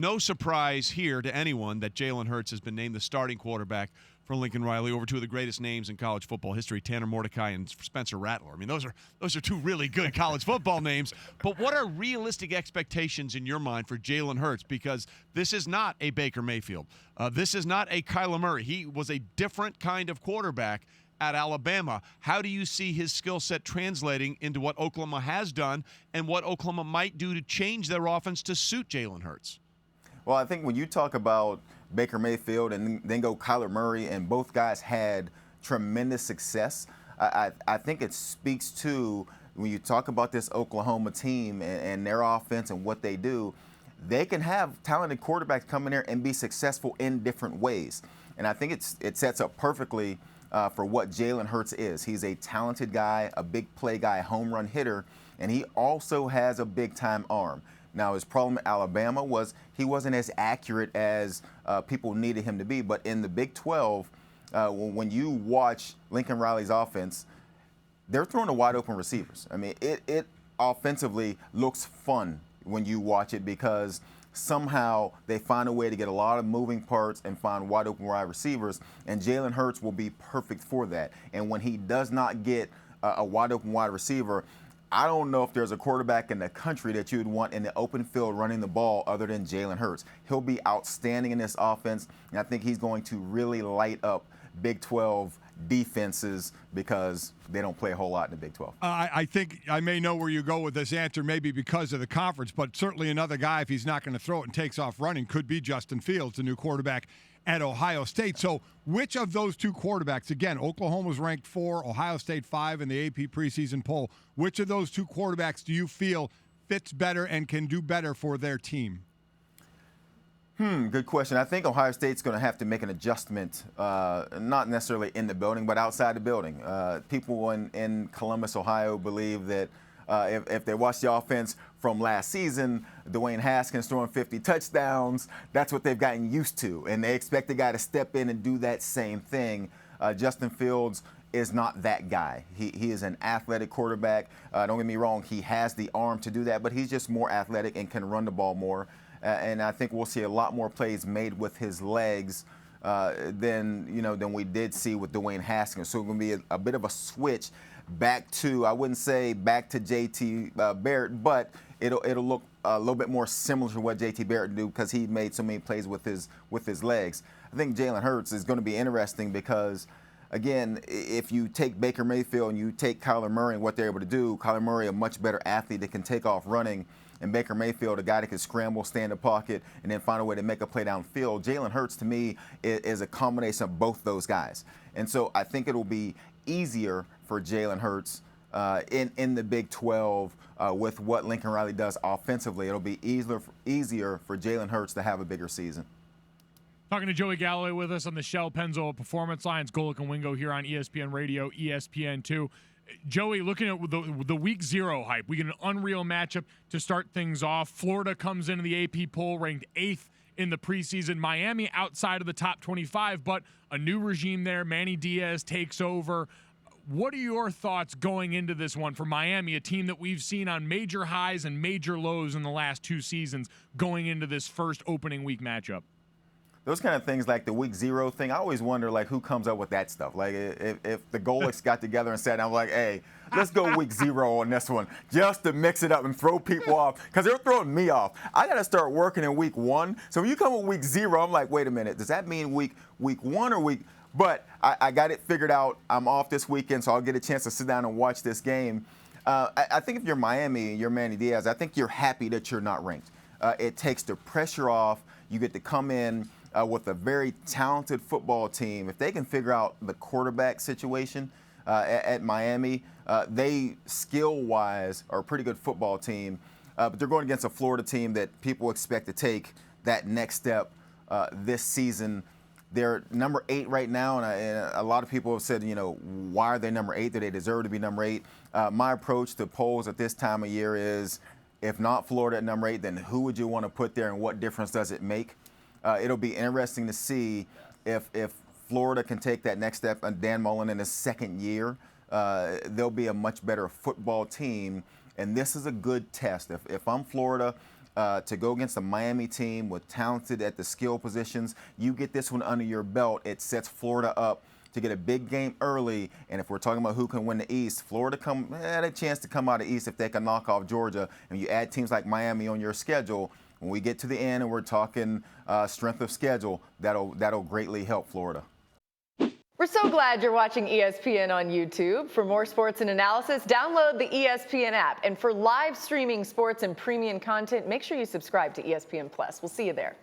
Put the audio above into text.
No surprise here to anyone that Jalen Hurts has been named the starting quarterback for Lincoln Riley over two of the greatest names in college football history, Tanner Mordecai and Spencer Rattler. I mean, those are two really good college football names. But what are realistic expectations in your mind for Jalen Hurts? Because this is not a Baker Mayfield. This is not a Kyler Murray. He was a different kind of quarterback at Alabama. How do you see his skill set translating into what Oklahoma has done and what Oklahoma might do to change their offense to suit Jalen Hurts? Well, I think when you talk about Baker Mayfield and then go Kyler Murray, and both guys had tremendous success, I think it speaks to when you talk about this Oklahoma team and their offense and what they do, they can have talented quarterbacks come in there and be successful in different ways. And I think it sets up perfectly for what Jalen Hurts is. He's a talented guy, a big play guy, home run hitter, and he also has a big-time arm. Now, his problem at Alabama was he wasn't as accurate as people needed him to be. But in the Big 12, when you watch Lincoln Riley's offense, they're throwing to wide open receivers. I mean, it offensively looks fun when you watch it because somehow they find a way to get a lot of moving parts and find wide open wide receivers, and Jalen Hurts will be perfect for that. And when he does not get a wide open wide receiver, I don't know if there's a quarterback in the country that you would want in the open field running the ball other than Jalen Hurts. He'll be outstanding in this offense, and I think he's going to really light up Big 12 defenses because they don't play a whole lot in the Big 12. I think I may know where you go with this answer, maybe because of the conference, but certainly another guy, if he's not going to throw it and takes off running, could be Justin Fields, the new quarterback at Ohio State. So which of those two quarterbacks, again, Oklahoma's ranked 4, Ohio State 5 in the AP preseason poll, which of those two quarterbacks do you feel fits better and can do better for their team? Good question. I think Ohio State's going to have to make an adjustment, not necessarily in the building, but outside the building. People in Columbus, Ohio believe that if they watch the offense from last season, Dwayne Haskins throwing 50 touchdowns, that's what they've gotten used to. And they expect the guy to step in and do that same thing. Justin Fields is not that guy. He is an athletic quarterback. Don't get me wrong, he has the arm to do that, but he's just more athletic and can run the ball more. And I think we'll see a lot more plays made with his legs than we did see with Dwayne Haskins. So it's going to be a bit of a switch back to, I wouldn't say back to J.T. Barrett, but it'll look a little bit more similar to what J.T. Barrett did because he made so many plays with his legs. I think Jalen Hurts is going to be interesting because, again, if you take Baker Mayfield and you take Kyler Murray and what they're able to do, Kyler Murray, a much better athlete that can take off running, and Baker Mayfield, a guy that can scramble, stay in the pocket, and then find a way to make a play downfield. Jalen Hurts, to me, is a combination of both those guys. And so I think it'll be easier for Jalen Hurts in the Big 12 with what Lincoln Riley does offensively. It'll be easier for Jalen Hurts to have a bigger season. Talking to Joey Galloway with us on the Shell Pennzoil Performance Lines, Golic and Wingo here on ESPN Radio, ESPN2. Joey, looking at the Week 0 hype, we get an unreal matchup to start things off. Florida comes into the AP poll ranked 8th in the preseason. Miami outside of the top 25, but a new regime there. Manny Diaz takes over. What are your thoughts going into this one for Miami, a team that we've seen on major highs and major lows in the last 2 seasons going into this first opening week matchup? Those kind of things like the Week 0 thing, I always wonder, like, who comes up with that stuff? Like, if the Golics got together and said, I'm like, hey, let's go Week 0 on this one just to mix it up and throw people off because they're throwing me off. I got to start working in Week 1. So when you come with Week 0, I'm like, wait a minute, does that mean week 1 or week? But I got it figured out. I'm off this weekend, so I'll get a chance to sit down and watch this game. I think if you're Miami and you're Manny Diaz, I think you're happy that you're not ranked. It takes the pressure off. You get to come in with a very talented football team. If they can figure out the quarterback situation at Miami, they skill-wise are a pretty good football team. But they're going against a Florida team that people expect to take that next step this season. They're number 8 right now, and a lot of people have said, why are they number 8? Do they deserve to be number 8? My approach to polls at this time of year is, if not Florida at number 8, then who would you want to put there and what difference does it make? It'll be interesting to see if Florida can take that next step. And Dan Mullen in his second year, they'll be a much better football team. And this is a good test. If I'm Florida to go against a Miami team with talented at the skill positions. You get this one under your belt, it sets Florida up to get a big game early. And if we're talking about who can win the East, Florida had a chance to come out of the East if they can knock off Georgia. And you add teams like Miami on your schedule, when we get to the end and we're talking strength of schedule, that'll greatly help Florida. We're so glad you're watching ESPN on YouTube. For more sports and analysis, download the ESPN app. And for live streaming sports and premium content, make sure you subscribe to ESPN Plus. We'll see you there.